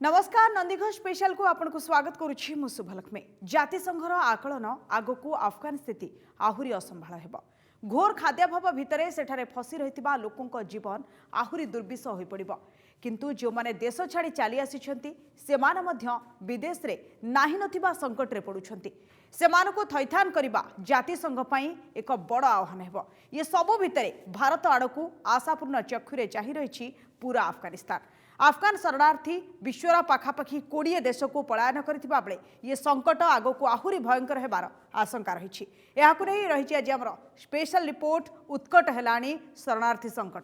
नमस्कार नंदीघोष स्पेशल को आपन को स्वागत करुछि मु शुभलक्ष्मी। जातिसंघर आकलन आगकू अफगान स्थिति आहुरी असंभाळ हेबो। घोर खाद्याभाव भितरे सेठारे फसी रहितिबा लोकंक जीवन आहुरी दुर्विष होई पड़िबो। किंतु जो माने देश छाड़ी चली आसिछंती सेमान मध्य विदेश रे नाही नथिबा संकट रे पडुछंती। सेमानको थैथान करिबा जातिसंघ पई एक बड़ आह्वान हेबो। ये सबो भितरे भारत आड़कू आशापूर्ण चक्षुरे चाहि रहिछि पूरा अफगानिस्तान। अफगान शरणार्थी विश्वर पाखापाखि 20 देश को पलायन करथिबा बेले ये संकट आगको आहुरी भयंकर हेबार आशंका रहिछि। एहाकु नै रहिछि आज हमर स्पेशल रिपोर्ट उत्कट हेलाणी शरणार्थी संकट।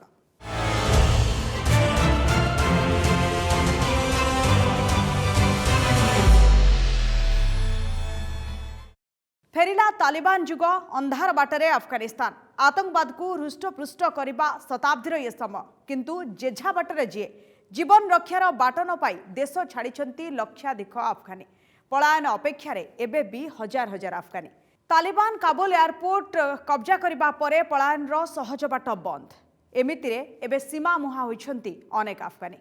फेरिला तालिबान जुग अंधार बाटरे अफगानिस्तान आतंकवाद को हृष्टपृष्ट करने शताब्दीर ये समय किंतु जेझा बाटरे जीए जीवन रक्षार बाट न पाई देश छाड़ी लक्षाधिक अफगानी पलायन अपेक्षा एबे भी हजार हजार अफगानी। तालिबान काबुल एयरपोर्ट कब्जा करने पर पलायन सहज बाट बंद। एमितिरे एबे सीमा मुहा होइछंती अनेक अफगानी।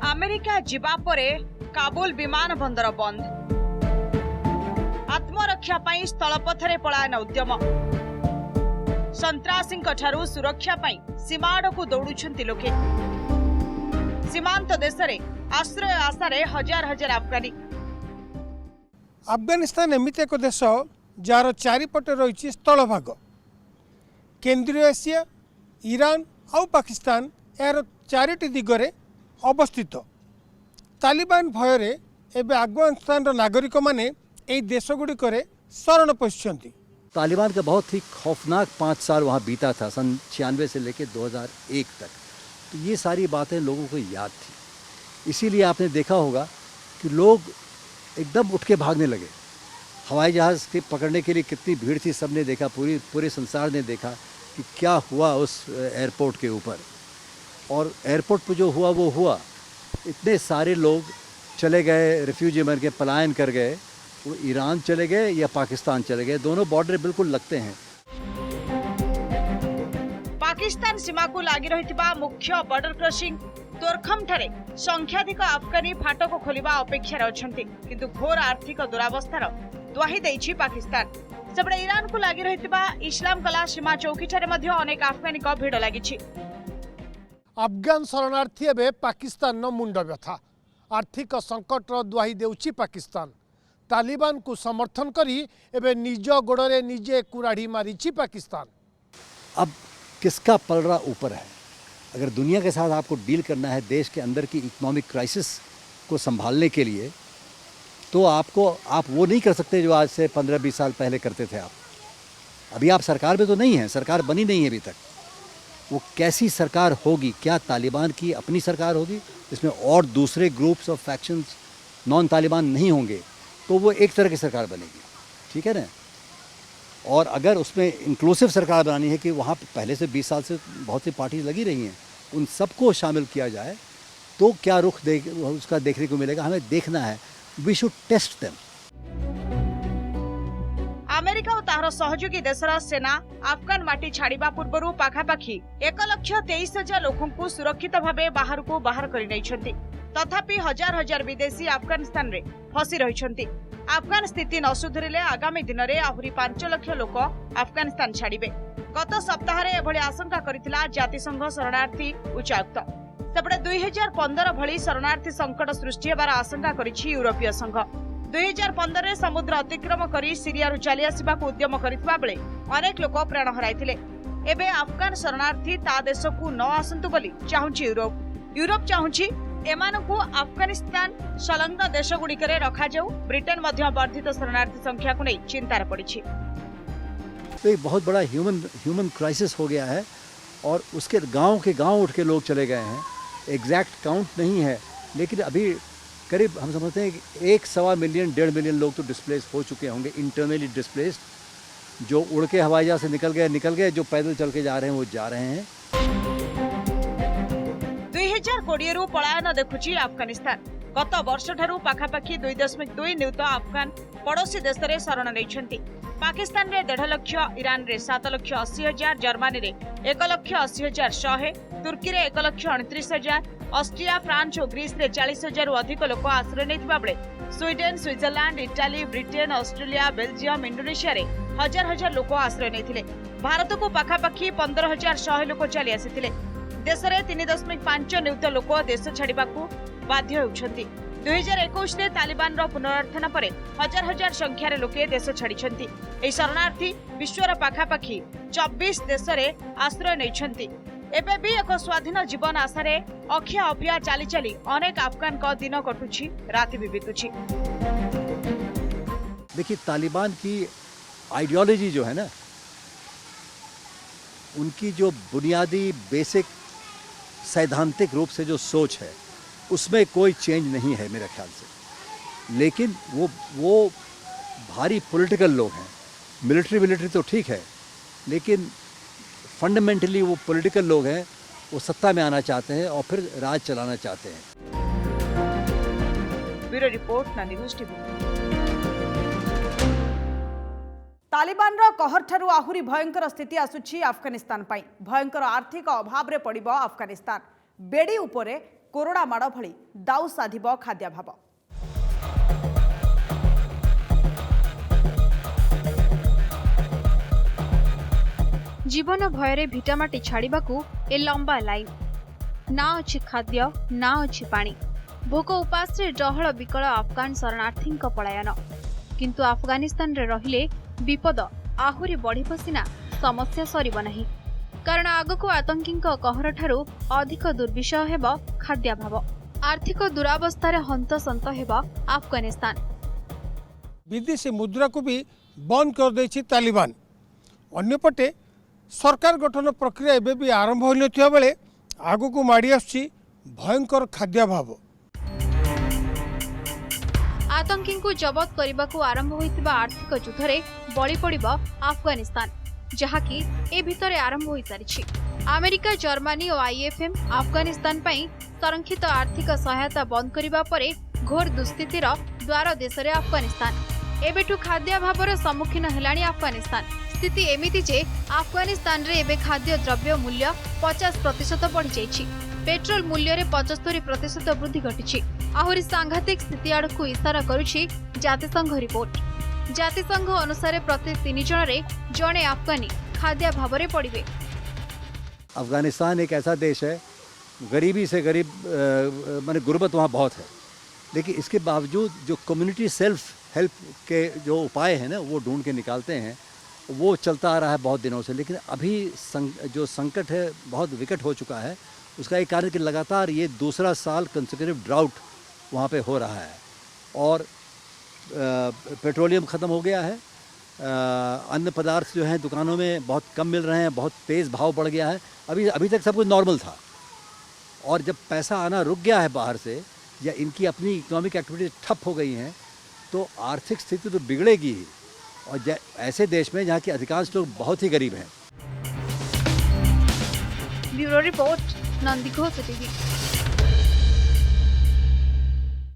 अमेरिका जिबा परे काबुल विमान बंदर बंद। आत्मरक्षा पाई स्थलपथरे पलायन उद्यम। संत्रासी सुरक्षा पाई सीमाड़ को दौड़ुछंती लोके। सीमांत देश रे आश्रय आशारे हजार हजार अफगानी। अफगानिस्तान एमिति एक देश जार चारिपटे रही स्थल भाग। केंद्रीय एशिया ईरान आउ पाकिस्तान यार चारिटी दिगरे अवस्थित। तालिबान भୟରେ एबे अफगानिस्तान नागरिक माने एई देशगुड़िक शरण पशिछंती। तालिबान का बहुत ही खौफनाक 5 साल वहाँ बीता था, सन 96 से लेकर 2001 तक। तो ये सारी बातें लोगों को याद थी, इसीलिए आपने देखा होगा कि लोग एकदम उठ के भागने लगे। हवाई जहाज़ के पकड़ने के लिए कितनी भीड़ थी, सबने देखा, पूरे संसार ने देखा कि क्या हुआ उस एयरपोर्ट के ऊपर। और एयरपोर्ट पर जो हुआ वो हुआ। इतने सारे लोग चले गए, रिफ्यूजी बन के पलायन कर गए। वो ईरान चले गए या पाकिस्तान चले गए, दोनों बॉर्डर बिल्कुल लगते हैं। पाकिस्तान सीमा को लगी रहितिबा मुख्य बॉर्डर क्रॉसिंग तोरखम ठारे संख्याधिक अफगानी फाटक खोलिबा अपेक्षा अछंती। किंतु घोर आर्थिक दुरावस्थार द्वाही देछि पाकिस्तान। सेबडे ईरान को लगी रहितिबा इस्लाम कला सीमा चौकी ठारे मध्ये अनेक अफगानी को भीड़ लागिछि। अफगान शरणार्थी एवं पाकिस्तान मुंड व्यथा। आर्थिक संकटर द्वाही देउछि पाकिस्तान। तालिबान को समर्थन करी एवं निज गोड़े निजे कुराढ़ी मारी पाकिस्तान। अब किसका पलड़ा ऊपर है? अगर दुनिया के साथ आपको डील करना है देश के अंदर की इकोनॉमिक क्राइसिस को संभालने के लिए, तो आप वो नहीं कर सकते जो आज से 15-20 साल पहले करते थे। आप अभी आप सरकार में तो नहीं हैं, सरकार बनी नहीं है अभी तक। वो कैसी सरकार होगी? क्या तालिबान की अपनी सरकार होगी जिसमें और दूसरे groups of factions non Taliban नहीं होंगे, तो वो एक तरह की सरकार बनेगी, ठीक है ना। और अगर उसमें इंक्लूसिव सरकार बनानी है कि वहाँ पहले से 20 साल से बहुत सी पार्टी लगी रही हैं, उन सबको शामिल किया जाए, तो क्या रुख उसका देखने को मिलेगा? हमें देखना है। We should test them. America और तार सहयोगी देशर सेना अफगान माटी छाड़िबा पूर्वरु पाखापाखि 1,23,000 लोकों को सुरक्षित भावे बाहर को बाहर कर नहीं। तथापि हजार हजार विदेशी अफगानिस्तान रे फसी रहिछंती। अफगान स्थिति न सुधरिले आगामी दिन में आहुरी 5 लाख लोक अफगानिस्तान छाड़िबे। गत सप्ताह रे एभली आशंका करितला जातिसंघ शरणार्थी उच्चायुक्त। सेपटे 2015 भली शरणार्थी संकट सृष्टि हेबार आशंका करिछि यूरोपीय संघ। 2015 रे समुद्र अतिक्रम करी सीरिया रु चली आसिबा को उद्यम करितबा बेले अनेक लोक प्राण हराइथिले। एबे अफगान शरणार्थी ता देश को न आसंतु बोली चाहुछि यूरोप चाहुछि एमानकु अफगानिस्तान संलग्न देश गुड़िकरे रखा जाऊ। ब्रिटेन मध्य वर्धित शरणार्थी संख्या को नहीं चिंतार पड़ी। तो एक बहुत बड़ा ह्यूमन क्राइसिस हो गया है और उसके गांव के गांव उठ के लोग चले गए हैं। एग्जैक्ट काउंट नहीं है, लेकिन अभी करीब हम समझते हैं कि 1.25 मिलियन 1.5 मिलियन लोग तो डिस्प्लेस हो चुके होंगे, इंटरनली डिस्प्लेस्ड। जो उड़ के हवाई जहाज से निकल गए, जो पैदल चल के जा रहे हैं वो जा रहे हैं। 2020 रु पलायन देखुछि अफगानिस्तान। गत वर्ष ठारू पाखापाखि 2.2 नियुत अफगान पड़ोशी देश में शरण नहीं। पाकिस्तान रे 1.5 लाख, ईरान रे 7,80,000, जर्मनी रे 1,80,100, तुर्की रे 1,29,000, ऑस्ट्रिया, फ्रांस और ग्रीस रे 40,000 अधिक लोक आश्रय नहीं बेले Sweden, Switzerland, Italy, Britain, Australia, Belgium, Indonesia रे हजार हजार लोक आश्रय नहीं। भारत को पाखापाखि 15,100 लोक चली आसी। देश में 3.5 नियुत लोक देश छाड़ा बाध्य होउछंती। 2021 में तालिबान पुनरुत्थान पर हजार हजार संख्यार लोके देश छाड़ी। एही शरणार्थी विश्वर पाखापाखि 24 देश में आश्रय नहीं। एबे भी एक स्वाधीन जीवन आशारे अखिया अफिया चली चली अनेक अफगान का दिन कटुछि, राति भी बीतुछि। देखिए, तालिबान की आइडियोलॉजी जो है ना, उनकी जो बुनियादी बेसिक सैद्धांतिक रूप से जो सोच है उसमें कोई चेंज नहीं है मेरे ख्याल से। लेकिन वो भारी पॉलिटिकल लोग हैं। मिलिट्री तो ठीक है, लेकिन फंडामेंटली वो पॉलिटिकल लोग हैं। वो सत्ता में आना चाहते हैं और फिर राज चलाना चाहते हैं। Bureau report, Nandi news TV. Taliban कहर ठारू आहुरी भयंकर स्थिति आसुछि अफगानिस्तान पाई। भयंकर आर्थिक अभाव रे पड़िबो अफगानिस्तान। बेड़ी उपरे कोरोना माड़ भली दाउ साधिब खाद्याभाव। जीवन भୟରେ भिटामाटी छाड़िबाकू ए लंबा लाइन। ना अच्छी खाद्य, ना अच्छी पानी। भोक उपास रे डहल विकल अफगान शरणार्थी पलायन। किंतु अफगानिस्तान रे रहिले विपद आहुरी बढ़िब सिना, समस्या सरिब नहीं। कारण आगकू आतंकी कहर ठारू अधिक दुर्विषय हेब खाद्याभाव। आर्थिक दुरावस्थार हंतसंत हेब अफगानिस्तान। विदेशी मुद्रा को भी बंद कर देछि तालिबान। अन्यपटे सरकार गठन प्रक्रिया एवं भी आरंभ हो नथिया बेले आगकू माड़ी आछि भयंकर खाद्याभाव। आतंकी को जबत करने को आरंभ होइतिबा आर्थिक युद्धरे बळी पड़िबो अफगानिस्तान, जहाँकि ए भितरे आरंभ हो सारी। अमेरिका, जर्मनी और आईएफएम अफगानिस्तान पई संरक्षित आर्थिक सहायता बंद करने परे घोर दुस्थितिर द्वार देश में अफगानिस्तान। एबेठू खाद्याभावर सम्मुखीन हेलाणी अफगानिस्तान। स्थिति एमिति जे अफगानिस्तान रे एबे खाद्य द्रव्य मूल्य 50% बढ़ी जाइछि। पेट्रोल मूल्य रे 75% वृद्धि घटिछि। आहुरी सांघातिक स्थिति आड़कू इशारा करुछि जातिसंघ रिपोर्ट। जातिसंघ अनुसार प्रति 3 जन रे जणे अफगानी खाद्याभावरे पड़िबे। अफगानिस्तान एक ऐसा देश है, गरीबी से गरीब माने गुर्बत वहाँ बहुत है, लेकिन इसके बावजूद जो कम्युनिटी सेल्फ हेल्प के जो उपाय हैं ना, वो ढूंढ के निकालते हैं। वो चलता आ रहा है बहुत दिनों से। लेकिन अभी जो संकट है बहुत विकट हो चुका है। उसका एक कारण कि लगातार ये दूसरा साल कंसेक्यूटिव ड्राउट वहाँ पे हो रहा है और पेट्रोलियम ख़त्म हो गया है। अन्य पदार्थ जो हैं दुकानों में बहुत कम मिल रहे हैं, बहुत तेज़ भाव बढ़ गया है। अभी तक सब कुछ नॉर्मल था, और जब पैसा आना रुक गया है बाहर से या इनकी अपनी इकोनॉमिक एक्टिविटीज ठप हो गई हैं, तो आर्थिक स्थिति तो बिगड़ेगी ही। और ऐसे देश में जहाँ के अधिकांश लोग बहुत ही गरीब हैं। Bureau report, Nandi Ghosh TV.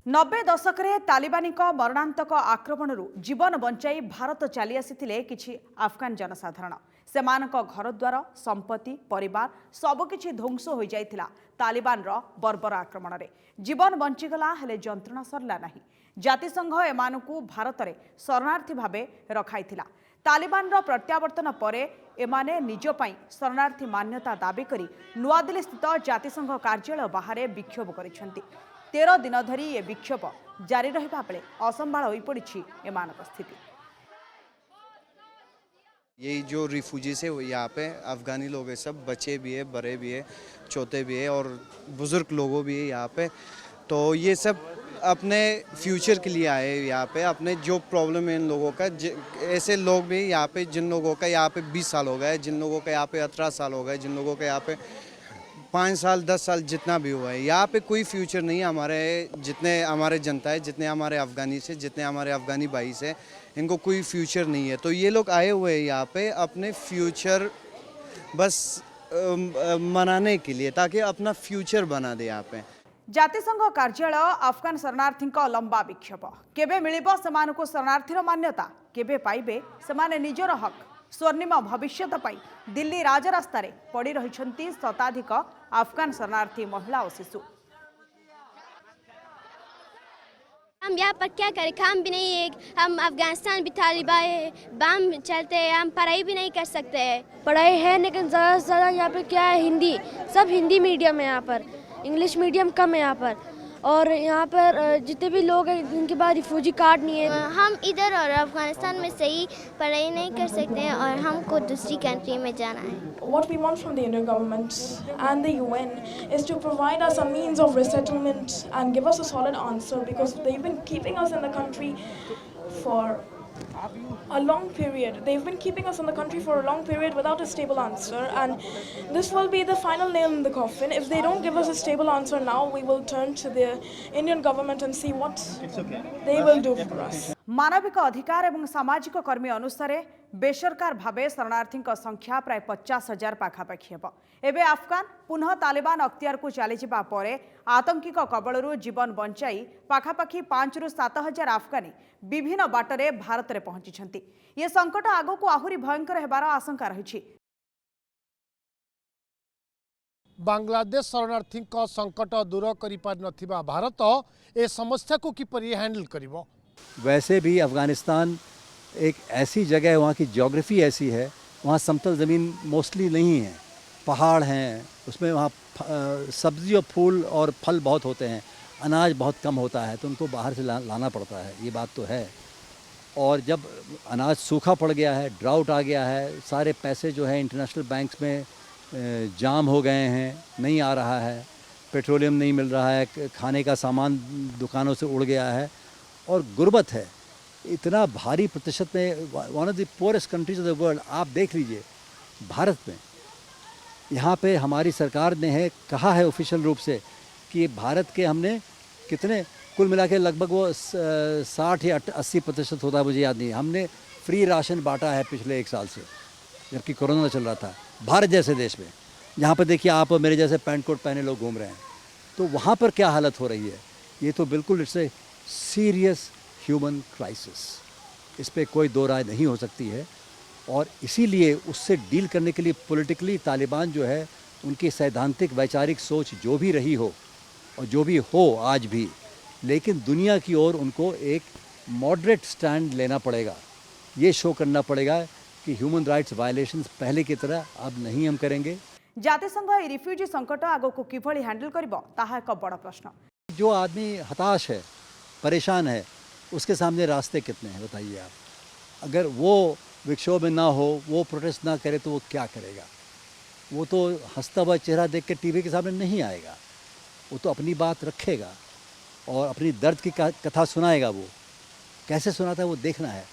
90 दशकरे तालिबानी मरणांतक आक्रमणरू जीवन बंचाई भारत चली आसीथिले किछि अफगान जनसाधारण। सेमानक घरद्वार, संपत्ति, परिवार सबकिछि ध्वंस हो जाइथिला तालिबान रो बर्बर आक्रमण रे। जीवन बंचीगला हेले जंत्रणा सरला नाही। जातिसंघ एमानकू भारत रे शरणार्थी भाबे रखाइथिला। तालिबान रो प्रत्यावर्तन परे एमाने निज पई शरणार्थी मान्यता दाबी करी नुआदिल्ली स्थित जातिसंघ कार्यालय बाहर विक्षोभ करिसेंती। 13 दिन धरी ये विक्षोभ जारी रहिबा बेले असंभाळ होई पड़िछि एमानक स्थिति। ये जो रिफ्यूजीज है यहाँ पे अफ़गानी लोग हैं, सब बच्चे भी है, बड़े भी है, छोटे भी है और बुज़ुर्ग लोगों भी है यहाँ पे। तो ये सब अपने फ्यूचर के लिए आए यहाँ पे। अपने जो प्रॉब्लम है इन लोगों का, ऐसे लोग भी यहाँ पे जिन लोगों का यहाँ पे 20 साल हो गए, जिन लोगों का यहाँ पे 18 साल हो गए, जिन लोगों का यहाँ पे 5 साल 10 साल जितना भी हुआ है, यहाँ पे कोई फ्यूचर नहीं है। हमारे जितने हमारे जनता है, जितने हमारे अफ़गानी से, जितने हमारे अफ़गानी भाई से, इनको कोई फ्यूचर नहीं है। तो ये लोग आए हुए हैं यहाँ पे अपने फ्यूचर बस मनाने के लिए, ताकि अपना फ्यूचर बना दे यहाँ पे। जातिसंघ कार्यालय अफगान शरणार्थी लंबा विक्षोभ केबे मिलिबो समानको शरणार्थीर मान्यता केबे पाइबे समाने निजर हक स्वर्णिम भविष्यत पाई दिल्ली राजरास्तार पड़ी रही शताधिक अफगान शरणार्थी महिला और शिशु। हम यहाँ पर क्या करें, काम भी नहीं है, हम अफगानिस्तान भी तालिबान है, बम चलते हैं, हम पढ़ाई भी नहीं कर सकते हैं। पढ़ाई है लेकिन ज़्यादा से ज़्यादा यहाँ पे क्या है, हिंदी, सब हिंदी मीडियम है यहाँ पर, इंग्लिश मीडियम कम है यहाँ पर। और यहाँ पर जितने भी लोग हैं जिनके पास रिफ्यूजी कार्ड नहीं है, हम इधर और अफगानिस्तान में सही पढ़ाई नहीं कर सकते हैं और हमको दूसरी कंट्री में जाना है। What we want from the Indian government and the UN is to provide us a means of resettlement and give us a solid answer, because they've been keeping us in the country for a long period. They've been keeping us in the country for a long period without a stable answer, and this will be the final nail in the coffin. If they don't give us a stable answer now, we will turn to the Indian government and see what they will do for us. मानविक अधिकार एवं सामाजिक कर्मी अनुसार बेसरकार भावे शरणार्थी संख्या प्राय 50,000 पाखापाखि हेब। एबे अफगान पुनः तालिबान अख्तियार को चली जाबा परे आतंकी कबलरू जीवन बंचाई पाखापाखि 5 ରୁ 7,000 अफगानी विभिन्न बाटरे भारत में पहुंची। ये संकट आगो को आहुरी भयंकर हेबार आशंका रही। बांग्लादेश शरणार्थी संकट दूर कर भारत ए समस्या को किपरि हैंडल करिवो। वैसे भी अफ़गानिस्तान एक ऐसी जगह है, वहाँ की ज्योग्राफी ऐसी है, वहाँ समतल ज़मीन मोस्टली नहीं है, पहाड़ हैं, उसमें वहाँ सब्ज़ी और फूल और फल बहुत होते हैं, अनाज बहुत कम होता है, तो उनको बाहर से लाना पड़ता है, ये बात तो है। और जब अनाज सूखा पड़ गया है, ड्राउट आ गया है, सारे पैसे जो है इंटरनेशनल बैंक्स में जाम हो गए हैं, नहीं आ रहा है, पेट्रोलियम नहीं मिल रहा है, खाने का सामान दुकानों से उड़ गया है, और गुर्बत है इतना भारी प्रतिशत में। One of the poorest countries of the world आप देख लीजिए भारत में। यहाँ पे हमारी सरकार ने है कहा है ऑफिशियल रूप से कि भारत के हमने कितने कुल मिला के लगभग वो 60 या 80% होता है, मुझे याद नहीं, हमने फ्री राशन बांटा है पिछले 1 साल से, जबकि कोरोना चल रहा था। भारत जैसे देश में जहाँ पर देखिए आप मेरे जैसे पैंट कोट पहने लोग घूम रहे हैं, तो वहाँ पर क्या हालत हो रही है, ये तो बिल्कुल it's a serious human crisis, इस पर कोई दो राय नहीं हो सकती है। और इसीलिए उससे डील करने के लिए पॉलिटिकली तालिबान जो है, उनकी सैद्धांतिक वैचारिक सोच जो भी रही हो और जो भी हो आज भी, लेकिन दुनिया की ओर उनको एक मॉडरेट स्टैंड लेना पड़ेगा। ये शो करना पड़ेगा कि ह्यूमन राइट्स वायलेशंस पहले की तरह अब नहीं हम करेंगे। जातिसंघ रिफ्यूजी संकट आगो को किभली हैंडल करिवो ताहा एक बड़ प्रश्न। जो आदमी हताश है, परेशान है, उसके सामने रास्ते कितने हैं बताइए आप। अगर वो विक्षोभ में ना हो, वो प्रोटेस्ट ना करे, तो वो क्या करेगा? वो तो हंसता हुआ चेहरा देख के टीवी के सामने नहीं आएगा, वो तो अपनी बात रखेगा और अपनी दर्द की कथा सुनाएगा। वो कैसे सुनाता है वो देखना है।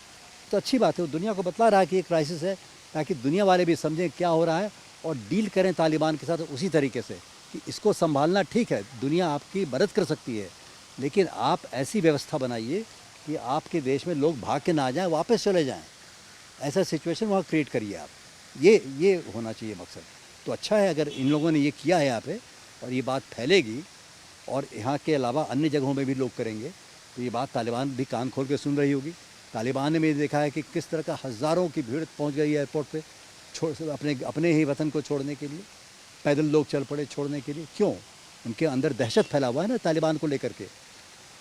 तो अच्छी बात है, वो दुनिया को बतला रहा है कि ये क्राइसिस है, ताकि दुनिया वाले भी समझें क्या हो रहा है और डील करें तालिबान के साथ उसी तरीके से कि इसको संभालना ठीक है, दुनिया आपकी मदद कर सकती है, लेकिन आप ऐसी व्यवस्था बनाइए कि आपके देश में लोग भाग के ना जाएं, वापस चले जाएं। ऐसा सिचुएशन वहाँ क्रिएट करिए आप। ये होना चाहिए मकसद। तो अच्छा है अगर इन लोगों ने ये किया है यहाँ पे, और ये बात फैलेगी और यहाँ के अलावा अन्य जगहों में भी लोग करेंगे, तो ये बात तालिबान भी कान खोल के सुन रही होगी। तालिबान ने भी देखा है कि किस तरह का हज़ारों की भीड़ पहुँच गई एयरपोर्ट पे अपने ही वतन को छोड़ने के लिए। पैदल लोग चल पड़े छोड़ने के लिए। क्यों? उनके अंदर दहशत फैला हुआ है ना तालिबान को लेकर के।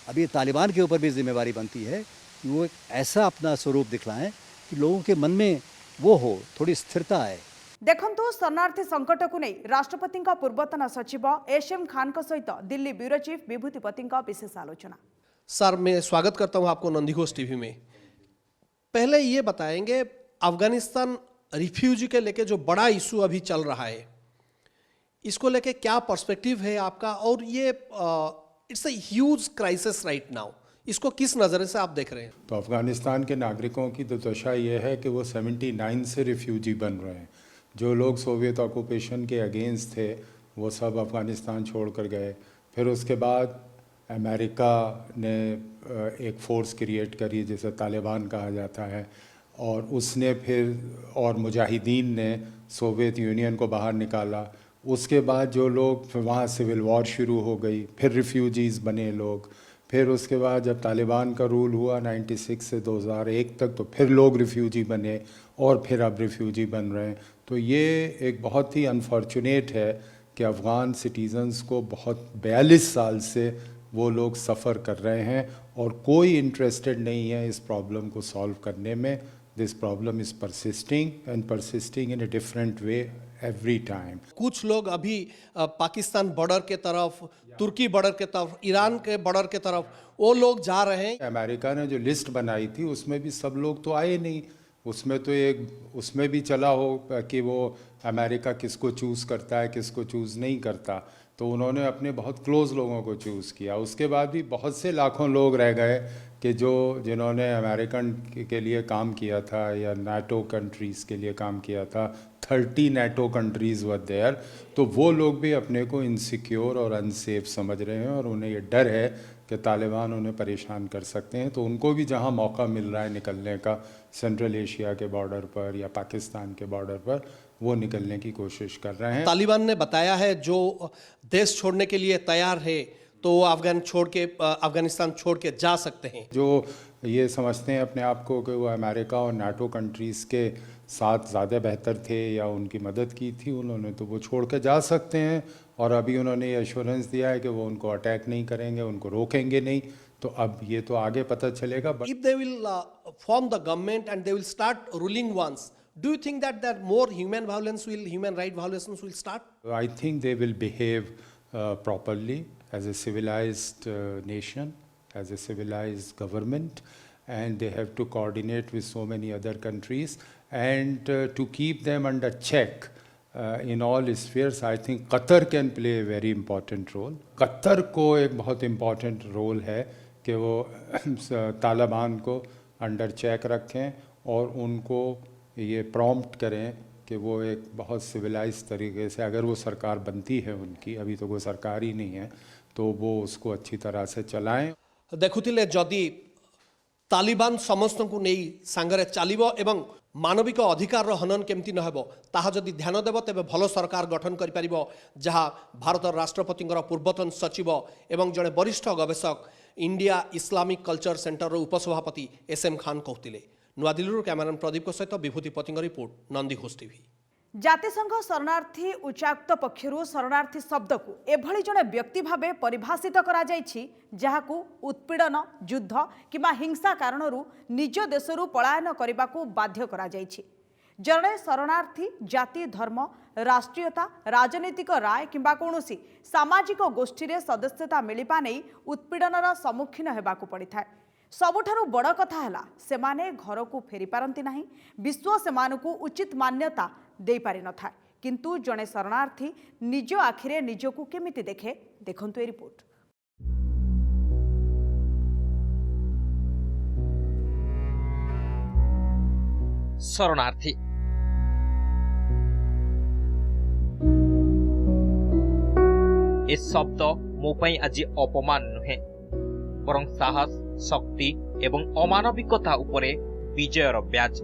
अब ये तालिबान के ऊपर भी जिम्मेवारी बनती है कि वो एक ऐसा अपना स्वरूप दिखलाएं कि लोगों के मन में वो हो, थोड़ी स्थिरता आए। देखंतु शरणार्थी संकट को नहीं राष्ट्रपति पूर्वतन सचिव एसएम खान सहित दिल्ली ब्यूरो चीफ विभूतिपति विशेष आलोचना। सर, मैं स्वागत करता हूं आपको नंदीघोष टीवी में। पहले ये बताएंगे, अफगानिस्तान रिफ्यूजी के लेके जो बड़ा इशू अभी चल रहा है, इसको लेके क्या पर्सपेक्टिव है आपका? और ये it's a huge crisis right now, इसको किस नज़र से आप देख रहे हैं? तो अफ़गानिस्तान के नागरिकों की दुर्दशा ये है कि वो 79 से रिफ्यूजी बन रहे हैं। जो लोग सोवियत ऑक्यूपेशन के अगेंस्ट थे वो सब अफ़गानिस्तान छोड़ कर गए। फिर उसके बाद अमेरिका ने एक फ़ोर्स क्रिएट करी जिसे तालिबान कहा जाता है, और उसने फिर और मुजाहिदीन ने सोवियत यूनियन को बाहर निकाला। उसके बाद जो लोग वहाँ सिविल वॉर शुरू हो गई, फिर रिफ्यूजीज़ बने लोग, फिर उसके बाद जब तालिबान का रूल हुआ 96 से 2001 तक, तो फिर लोग रिफ्यूजी बने और फिर अब रिफ्यूजी बन रहे हैं। तो ये एक बहुत ही अनफॉर्चुनेट है कि अफ़गान सिटीज़न्स को बहुत 42 साल से वो लोग सफ़र कर रहे हैं और कोई इंटरेस्टेड नहीं है इस प्रॉब्लम को सॉल्व करने में। This problem is persisting and persisting in a different way every time. कुछ लोग अभी पाकिस्तान बॉर्डर के तरफ, तुर्की बॉर्डर के तरफ, ईरान के बॉर्डर के तरफ वो लोग जा रहे हैं। अमेरिका ने जो लिस्ट बनाई थी उसमें भी सब लोग तो आए नहीं, उसमें तो उसमें भी चला हो कि वो अमेरिका किसको चूज़ करता है किसको चूज़ नहीं करता, तो उन्होंने अपने बहुत क्लोज़ लोगों को चूज़ किया। उसके बाद भी बहुत से लाखों लोग रह गए कि जिन्होंने अमेरिकन के लिए काम किया था या नाटो कंट्रीज़ के लिए काम किया था, 30 नाटो कंट्रीज़ वर देयर, तो वो लोग भी अपने को इनसिक्योर और अनसेफ समझ रहे हैं और उन्हें ये डर है कि तालिबान उन्हें परेशान कर सकते हैं। तो उनको भी जहां मौका मिल रहा है निकलने का, सेंट्रल एशिया के बॉर्डर पर या पाकिस्तान के बॉर्डर पर, वो निकलने की कोशिश कर रहे हैं। तालिबान ने बताया है जो देश छोड़ने के लिए तैयार है तो वो अफगानिस्तान छोड़ के जा सकते हैं। जो ये समझते हैं अपने आप को कि वो अमेरिका और नाटो कंट्रीज़ के साथ ज़्यादा बेहतर थे या उनकी मदद की थी उन्होंने, तो वो छोड़ के जा सकते हैं। और अभी उन्होंने ये एश्योरेंस दिया है कि वो उनको अटैक नहीं करेंगे, उनको रोकेंगे नहीं। तो अब ये तो आगे पता चलेगा। If they will form the government and they will start ruling once, do you think that there more human right violations will start? I think they will behave properly as a civilized nation, as a civilized government, and they have to coordinate with so many other countries and to keep them under check in all spheres. I think Qatar can play a very important role. Qatar को एक बहुत important role है कि वो तालिबान को under check रखें और उनको ये प्रॉम्प्ट करें कि वो एक बहुत सिविलाइज तरीके से, अगर वो सरकार बनती है उनकी, अभी तो कोई सरकार ही नहीं है, तो वो उसको अच्छी तरह से चलाएं। देखुथिले जदि तालिबान समस्त को नहीं सांगरे चलिबो एवं मानविक अधिकार हनन केमती न हेबो ताहा जदि ध्यान देबो तेबे भलो सरकार गठन करि परिबो, जहा भारत राष्ट्रपतिंकर पूर्वतन सचिव एवं जड़े वरिष्ठ गवेषक इंडिया इस्लामिक कल्चर सेंटर उपसभापति SM खान कहतिले। नुआदिल्ली कैमरामैन प्रदीप सहित विभूति पतिंग रिपोर्ट, नंदीघोष टीवी। जातिसंघ शरणार्थी उच्चायुक्त पक्षरु शरणार्थी शब्द को एभली जड़े व्यक्ति भावे परिभाषित करा जायछि जहाकू उत्पीड़न, युद्ध किंबा हिंसा कारणरू निज देशरू पलायन करबाकू बाध्य करा जायछि। जड़े शरणार्थी जाति, धर्म, राष्ट्रीयता, राजनीतिक राय किंबा कौनसी सामाजिक गोष्ठी रे सदस्यता मिलिपा नहीं उत्पीड़नर सम्मुखीन हेबाकू पड़िथाय। सबुठारु बड़ कथा हैला सेमाने घर को फेरी पारंती नाही, विश्व सेमानकू उचित मान्यता दे पारि न था। किंतु जड़े शरणार्थी निज आखिरे निजकू केमिति देखे, देखंतु ए रिपोर्ट। शरणार्थी ए शब्द मो पई आज अपमान नुहे, बरं साहस, शक्ति एवं अमानविकता उपरे विजयर ब्याज।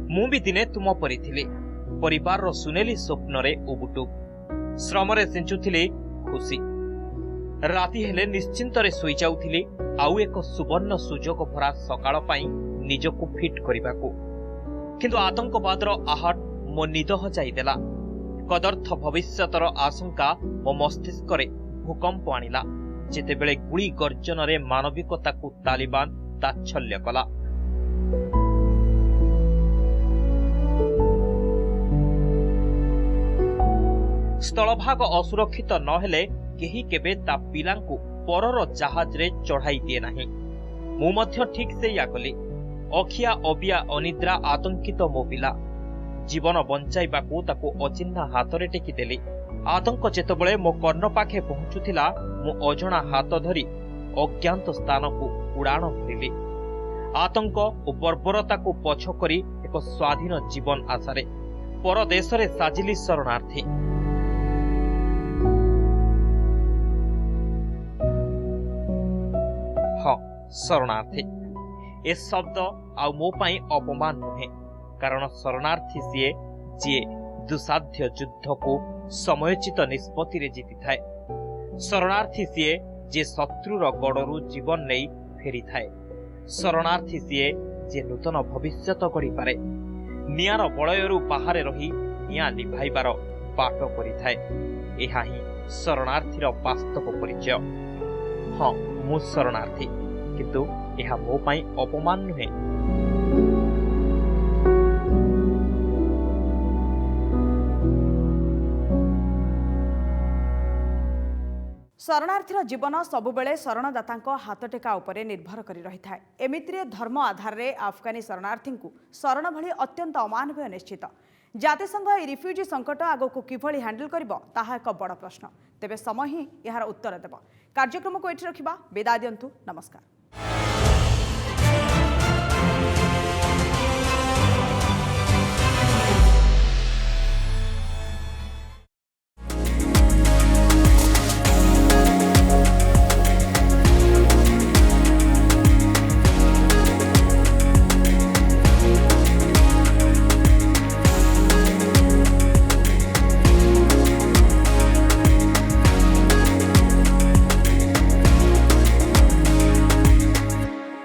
मु भी दिने तुम परी थिली, परिवार सुनेली स्वप्न रे उबुटुब, श्रमरे सिंचुथिली खुशी, राति हेले निश्चिंत रे सोई जाउथिली आउ एक सुवर्ण सुजोग भरा सकाळ पाई निजको फिट करिबाकू। किंतु आतंकवादर आहट मो निद हजाई देला। कदर्थ भविष्यतर आशंका मो मस्तिष्क रे भूकंप आनिला जेतेबेले गुली गर्जन रे मानविकता को तालिबान ताच्छल्य कला। स्थलभाग असुरक्षित नहेले केही केबे ता पिलांकु परर जहाज रे चढ़ाई दिए नाही। मु मध्य ठीक से या कली। अखिया अबिया अनिद्रा आतंकित मो पिला जीवन बंचाइबाकू ताकू अचिन्हा हाथ रे टेकी देली। आतंक जेतेबेले मो कर्ण पाखे पहुंचुथिला मु अजणा हाथ धरी अज्ञात स्थान को उड़ाण भरिली। आतंक और बर्बरता को पछ करी एक स्वाधीन जीवन आशारे परदेश रे साजिली शरणार्थी। शरणार्थी ए शब्द आउ मो पाई अपमान नुहे, कारण शरणार्थी सीए जी दुसाध्य युद्ध को समयोचित निष्पत्ति रे जीति थाए। शरणार्थी सीए जे शत्रुर गड़रू जीवन नहीं फेरी थाए। शरणार्थी सीए जे नूतन भविष्यत गढ़ी पारे। निआर बलयरू बाहर रही निआ निभाइबार बाट करिथाए। एहा ही शरणार्थीर वास्तव परिचय। हाँ, मु शरणार्थी, किंतु एहा मो पाई अपमान नुहे। शरणार्थीर जीवन सबुबले शरणदाता हाथटेका उपरे निर्भर करी रही थाए। एमितिरे धर्म आधार रे अफगानी शरणार्थी को शरण भली अत्यंत अमानवीय निश्चित। जातिसंघ ए रिफ्यूजी संकट आगो किभली हैंडल करिबो ताहा एक बड़ प्रश्न। तेबे समय ही यार उत्तर देब। कार्यक्रम को एठी रखिबा। विदा दियंतु। नमस्कार।